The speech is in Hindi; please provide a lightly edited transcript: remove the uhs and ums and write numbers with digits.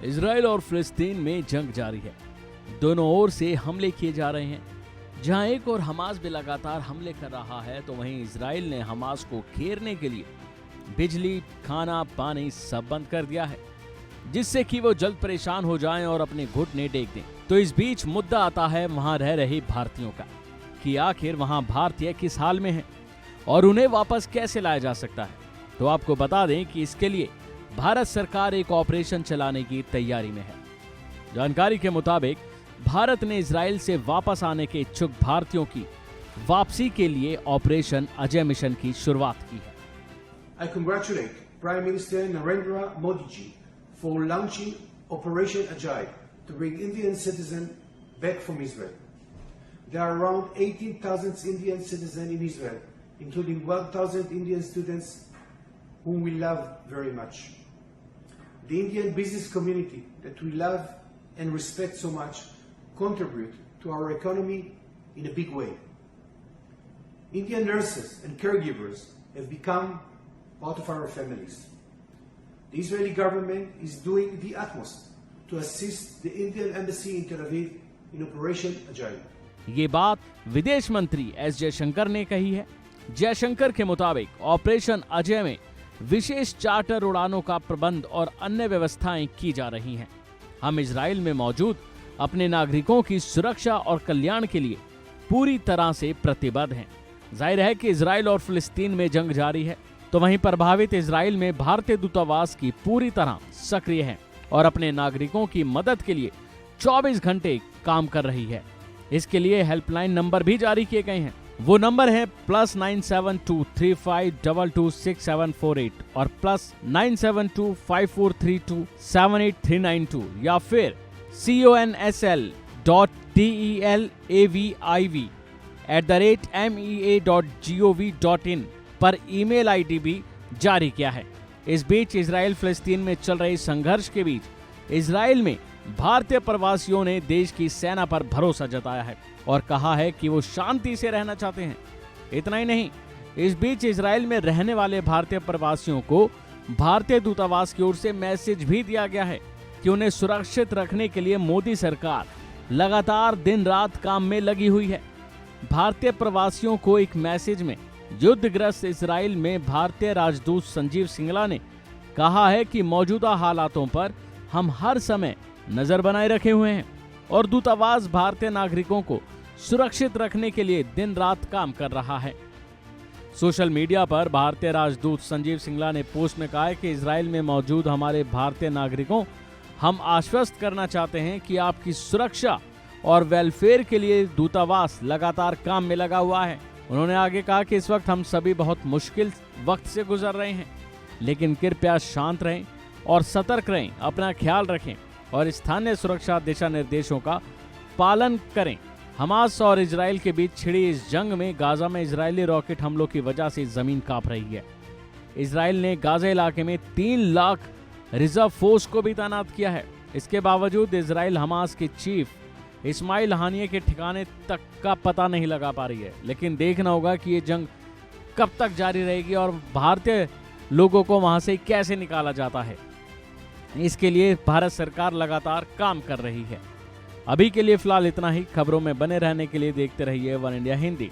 इजराइल और फिलिस्तीन में जंग जारी है। दोनों ओर से हमले किए जा रहे हैं। जहां एक और हमास भी लगातार हमले कर रहा है, तो वहीं इजराइल ने हमास को घेरने के लिए बिजली, खाना, पानी सब बंद कर दिया है, जिससे कि वो जल्द परेशान हो जाएं और अपने घुटने टेक दें। तो इस बीच मुद्दा आता है वहां रह रहे भारतीयों का कि आखिर वहां भारतीय किस हाल में हैं और उन्हें वापस कैसे लाया जा सकता है। तो आपको बता दें कि इसके लिए भारत सरकार एक ऑपरेशन चलाने की तैयारी में है। जानकारी के मुताबिक भारत ने इजराइल से वापस आने के इच्छुक भारतीयों की वापसी के लिए ऑपरेशन अजय मिशन की शुरुआत की है। I congratulate Prime Minister Narendra Modi ji for launching Operation Ajay to bring Indian citizens back from Israel. There are around 18,000 Indian citizens in Israel, including 1,000 Indian students whom we love very much. The Indian business community that we love and respect so much contribute to our economy in a big way. Indian nurses and caregivers have become part of our families. The Israeli government is doing the utmost to assist the Indian embassy in Tel Aviv in Operation Ajay. ये बात विदेश मंत्री एस जयशंकर ने कही है। जयशंकर के मुताबिक ऑपरेशन अजय में विशेष चार्टर उड़ानों का प्रबंध और अन्य व्यवस्थाएं की जा रही हैं। हम इजराइल में मौजूद अपने नागरिकों की सुरक्षा और कल्याण के लिए पूरी तरह से प्रतिबद्ध हैं। जाहिर है कि इजराइल और फिलिस्तीन में जंग जारी है, तो वहीं प्रभावित इजराइल में भारतीय दूतावास की पूरी तरह सक्रिय है और अपने नागरिकों की मदद के लिए 24 घंटे काम कर रही है। इसके लिए हेल्पलाइन नंबर भी जारी किए गए हैं। वो नंबर है +972352264748 और +972543278392 या फिर consl.telaviv@mea.gov.in पर ईमेल आईडी भी जारी किया है। इस बीच इजराइल फिलिस्तीन में चल रहे संघर्ष के बीच इजराइल में भारतीय प्रवासियों ने देश की सेना पर भरोसा जताया है और कहा है कि वो शांति से रहना चाहते हैं। इतना ही नहीं, इस बीच इजराइल में रहने वाले भारतीय प्रवासियों को भारतीय दूतावास की ओर से मैसेज भी दिया गया है कि उन्हें सुरक्षित रखने के लिए मोदी सरकार लगातार दिन रात काम में लगी हुई है। भारतीय प्रवासियों को एक मैसेज में युद्धग्रस्त इजराइल में भारतीय राजदूत संजीव सिंगला ने कहा है कि मौजूदा हालातों पर हम हर समय नजर बनाए रखे हुए हैं और दूतावास भारतीय नागरिकों को सुरक्षित रखने के लिए दिन रात काम कर रहा है। सोशल मीडिया पर भारतीय राजदूत संजीव सिंगला ने पोस्ट में कहा है कि इजराइल में मौजूद हमारे भारतीय नागरिकों, हम आश्वस्त करना चाहते हैं कि आपकी सुरक्षा और वेलफेयर के लिए दूतावास लगातार काम में लगा हुआ है। उन्होंने आगे कहा कि इस वक्त हम सभी बहुत मुश्किल वक्त से गुजर रहे हैं, लेकिन कृपया शांत रहें और सतर्क रहें, अपना ख्याल रखें और स्थानीय सुरक्षा दिशा निर्देशों का पालन करें। हमास और इजराइल के बीच छिड़ी इस जंग में गाजा में इजरायली रॉकेट हमलों की वजह से जमीन कांप रही है। इजराइल ने गाजा इलाके में 3 लाख रिजर्व फोर्स को भी तैनात किया है। इसके बावजूद इजराइल हमास के चीफ इस्माइल हानिये के ठिकाने तक का पता नहीं लगा पा रही है। लेकिन देखना होगा कि ये जंग कब तक जारी रहेगी और भारतीय लोगों को वहां से कैसे निकाला जाता है। इसके लिए भारत सरकार लगातार काम कर रही है। अभी के लिए फिलहाल इतना ही। खबरों में बने रहने के लिए देखते रहिए वन इंडिया हिंदी।